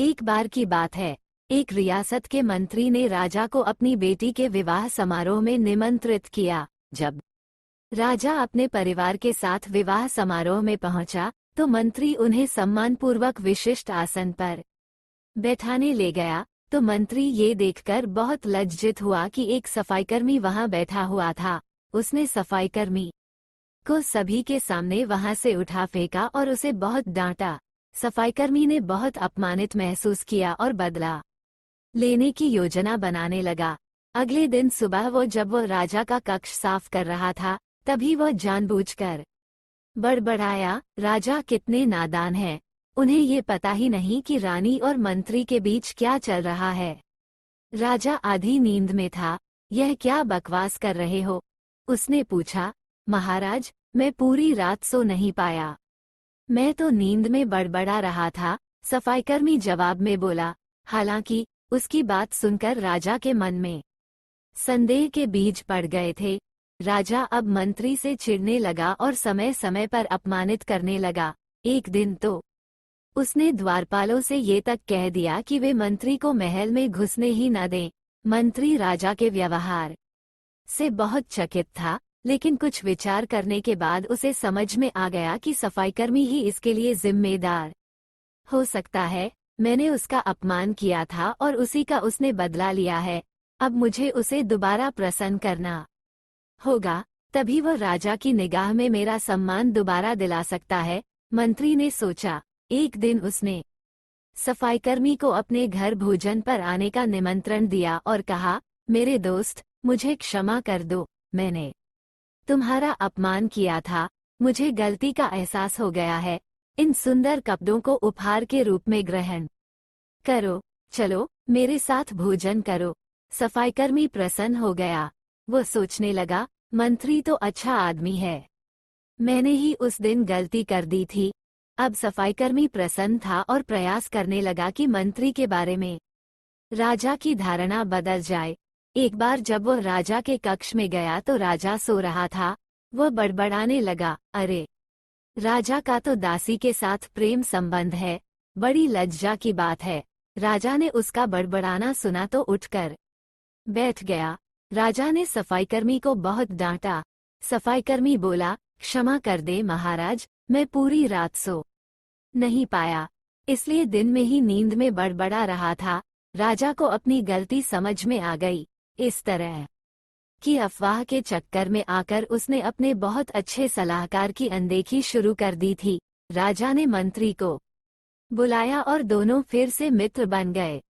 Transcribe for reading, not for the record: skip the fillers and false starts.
एक बार की बात है, एक रियासत के मंत्री ने राजा को अपनी बेटी के विवाह समारोह में निमंत्रित किया। जब राजा अपने परिवार के साथ विवाह समारोह में पहुंचा, तो मंत्री उन्हें सम्मानपूर्वक विशिष्ट आसन पर बैठाने ले गया। तो मंत्री ये देखकर बहुत लज्जित हुआ कि एक सफाईकर्मी वहां बैठा हुआ था। उसने सफाईकर्मी को सभी के सामने वहां से उठा फेंका और उसे बहुत डांटा। सफाईकर्मी ने बहुत अपमानित महसूस किया और बदला लेने की योजना बनाने लगा। अगले दिन सुबह जब वो राजा का कक्ष साफ कर रहा था, तभी वह जानबूझकर बड़बड़ाया, राजा कितने नादान हैं, उन्हें ये पता ही नहीं कि रानी और मंत्री के बीच क्या चल रहा है। राजा आधी नींद में था। यह क्या बकवास कर रहे हो? उसने पूछा। महाराज, मैं पूरी रात सो नहीं पाया, मैं तो नींद में बड़बड़ा रहा था, सफाईकर्मी जवाब में बोला। हालांकि उसकी बात सुनकर राजा के मन में संदेह के बीज पड़ गए थे। राजा अब मंत्री से चिढ़ने लगा और समय समय पर अपमानित करने लगा। एक दिन तो उसने द्वारपालों से ये तक कह दिया कि वे मंत्री को महल में घुसने ही न दें। मंत्री राजा के व्यवहार से बहुत चकित था, लेकिन कुछ विचार करने के बाद उसे समझ में आ गया कि सफाईकर्मी ही इसके लिए जिम्मेदार हो सकता है। मैंने उसका अपमान किया था और उसी का उसने बदला लिया है। अब मुझे उसे दोबारा प्रसन्न करना होगा, तभी वह राजा की निगाह में मेरा सम्मान दोबारा दिला सकता है। मंत्री ने सोचा। एक दिन उसने सफाईकर्मी को अपने घर भोजन पर आने का निमंत्रण दिया और कहा, मेरे दोस्त, मुझे क्षमा कर दो, मैंने तुम्हारा अपमान किया था, मुझे गलती का एहसास हो गया है। इन सुंदर कपड़ों को उपहार के रूप में ग्रहण करो, चलो मेरे साथ भोजन करो। सफाईकर्मी प्रसन्न हो गया। वो सोचने लगा, मंत्री तो अच्छा आदमी है, मैंने ही उस दिन गलती कर दी थी। अब सफाईकर्मी प्रसन्न था और प्रयास करने लगा कि मंत्री के बारे में राजा की धारणा बदल जाए। एक बार जब वो राजा के कक्ष में गया तो राजा सो रहा था। वह बड़बड़ाने लगा, अरे, राजा का तो दासी के साथ प्रेम संबंध है, बड़ी लज्जा की बात है। राजा ने उसका बड़बड़ाना सुना तो उठकर बैठ गया। राजा ने सफाईकर्मी को बहुत डांटा। सफाईकर्मी बोला, क्षमा कर दे महाराज, मैं पूरी रात सो नहीं पाया, इसलिए दिन में ही नींद में बड़बड़ा रहा था। राजा को अपनी गलती समझ में आ गई। इस तरह की अफवाह के चक्कर में आकर उसने अपने बहुत अच्छे सलाहकार की अनदेखी शुरू कर दी थी। राजा ने मंत्री को बुलाया और दोनों फिर से मित्र बन गए।